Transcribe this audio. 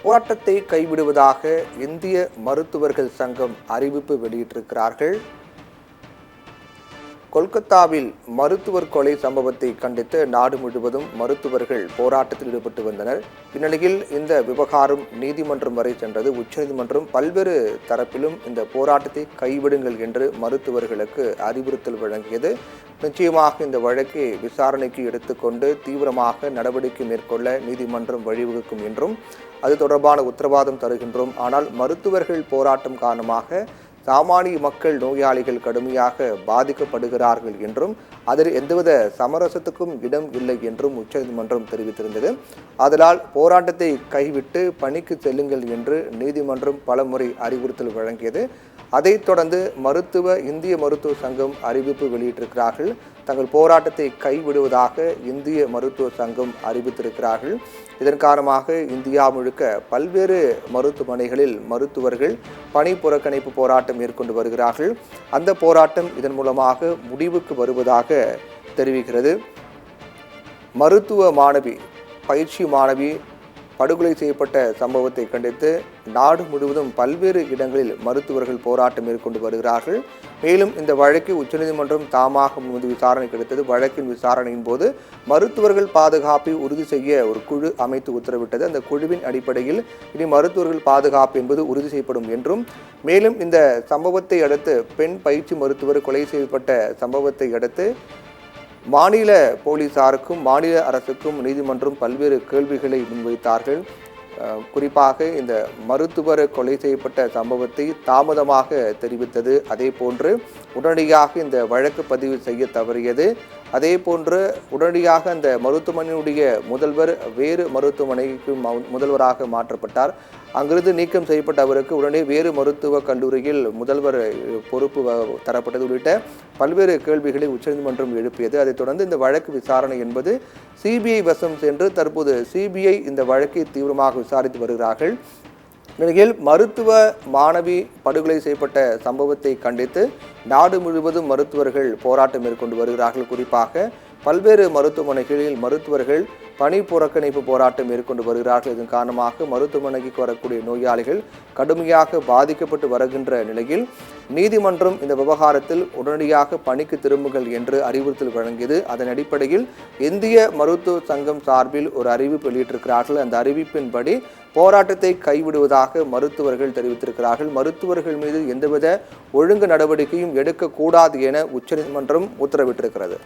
போராட்டத்தை கைவிடுவதாக இந்திய மருத்துவர்கள் சங்கம் அறிவிப்பு வெளியிட்டிருக்கிறார்கள். கொல்கத்தாவில் மருத்துவர் கொலை சம்பவத்தை கண்டித்து நாடு முழுவதும் மருத்துவர்கள் போராட்டத்தில் ஈடுபட்டு வந்தனர். இந்நிலையில் இந்த விவகாரம் நீதிமன்றம் வரை சென்றது. உச்சநீதிமன்றம் பல்வேறு தரப்பிலும் இந்த போராட்டத்தை கைவிடுங்கள் என்று மருத்துவர்களுக்கு அறிவுறுத்தல் வழங்கியது. நிச்சயமாக இந்த வழக்கை விசாரணைக்கு எடுத்துக்கொண்டு தீவிரமாக நடவடிக்கை மேற்கொள்ள நீதிமன்றம் வழிவகுக்கும் என்றும் அது தொடர்பான உத்தரவாதம் தருகின்றோம். ஆனால் மருத்துவர்கள் போராட்டம் காரணமாக சாமானிய மக்கள் நோயாளிகள் கடுமையாக பாதிக்கப்படுகிறார்கள் என்றும் அதில் எந்தவித சமரசத்துக்கும் இடம் இல்லை என்றும் உச்சநீதிமன்றம் தெரிவித்திருந்தது. அதனால் போராட்டத்தை கைவிட்டு பணிக்கு செல்லுங்கள் என்று நீதிமன்றம் பலமுறை அறிவுறுத்தல் வழங்கியது. அதைத் தொடர்ந்து இந்திய மருத்துவ சங்கம் அறிவிப்பு வெளியிட்டிருக்கிறார்கள். தங்கள் போராட்டத்தை கைவிடுவதாக இந்திய மருத்துவ சங்கம் அறிவித்திருக்கிறார்கள். இதன் காரணமாக இந்தியா முழுக்க பல்வேறு மருத்துவமனைகளில் மருத்துவர்கள் பணி புறக்கணிப்பு போராட்டம் மேற்கொண்டு வருகிறார்கள். அந்த போராட்டம் இதன் மூலமாக முடிவுக்கு வருவதாக தெரிவிக்கிறது. மருத்துவ பயிற்சி மாணவி படுகொலை செய்யப்பட்ட சம்பவத்தை கண்டித்து நாடு முழுவதும் பல்வேறு இடங்களில் மருத்துவர்கள் போராட்டம் மேற்கொண்டு வருகிறார்கள். மேலும் இந்த வழக்கை உச்சநீதிமன்றம் தாமாக முன்பு விசாரணைக்கு எடுத்தது. வழக்கின் விசாரணையின் போது மருத்துவர்கள் பாதுகாப்பை உறுதி செய்ய ஒரு குழு அமைத்து உத்தரவிட்டது. அந்த குழுவின் அடிப்படையில் இனி மருத்துவர்கள் பாதுகாப்பு என்பது உறுதி செய்யப்படும் என்றும், மேலும் இந்த சம்பவத்தை அடுத்து பெண் பயிற்சி மருத்துவர் கொலை செய்யப்பட்ட சம்பவத்தை அடுத்து மாநில போலீசாருக்கும் மாநில அரசுக்கும் நீதிமன்றம் பல்வேறு கேள்விகளை முன்வைத்தார்கள். குறிப்பாக இந்த மருத்துவர் கொலை செய்யப்பட்ட சம்பவத்தை தாமதமாக தெரிவித்தது, அதே போன்று உடனடியாக இந்த வழக்கு பதிவு செய்ய தவறியது, அதே போன்று உடனடியாக அந்த மருத்துவமனையுடைய முதல்வர் வேறு மருத்துவமனைக்கு முதல்வராக மாற்றப்பட்டார். அங்கிருந்து நீக்கம் செய்யப்பட்ட அவருக்கு உடனே வேறு மருத்துவக் கல்லூரியில் முதல்வர் பொறுப்பு தரப்பட்டது உள்ளிட்ட பல்வேறு கேள்விகளை உச்சநீதிமன்றம் எழுப்பியது. அதைத் தொடர்ந்து இந்த வழக்கு விசாரணை என்பது சிபிஐ வசம் சென்று தற்போது சிபிஐ இந்த வழக்கை தீவிரமாக விசாரித்து வருகிறார்கள். நிலையில் மருத்துவ மாணவி படுகொலை செய்யப்பட்ட சம்பவத்தை கண்டித்து நாடு முழுவதும் மருத்துவர்கள் போராட்டம் மேற்கொண்டு வருகிறார்கள். குறிப்பாக பல்வேறு மருத்துவமனைகளில் மருத்துவர்கள் பணி புறக்கணிப்பு போராட்டம் மேற்கொண்டு வருகிறார்கள். இதன் காரணமாக மருத்துவமனைக்கு வரக்கூடிய நோயாளிகள் கடுமையாக பாதிக்கப்பட்டு வருகின்ற நிலையில் நீதிமன்றம் இந்த விவகாரத்தில் உடனடியாக பணிக்கு திரும்புங்கள் என்று அறிவுறுத்தல் வழங்கியது. அதன் அடிப்படையில் இந்திய மருத்துவ சங்கம் சார்பில் ஒரு அறிவிப்பு வெளியிட்டிருக்கிறார்கள். அந்த அறிவிப்பின்படி போராட்டத்தை கைவிடுவதாக மருத்துவர்கள் தெரிவித்திருக்கிறார்கள். மருத்துவர்கள் மீது எந்தவித ஒழுங்கு நடவடிக்கையும் எடுக்கக்கூடாது என உச்சநீதிமன்றம் உத்தரவிட்டிருக்கிறது.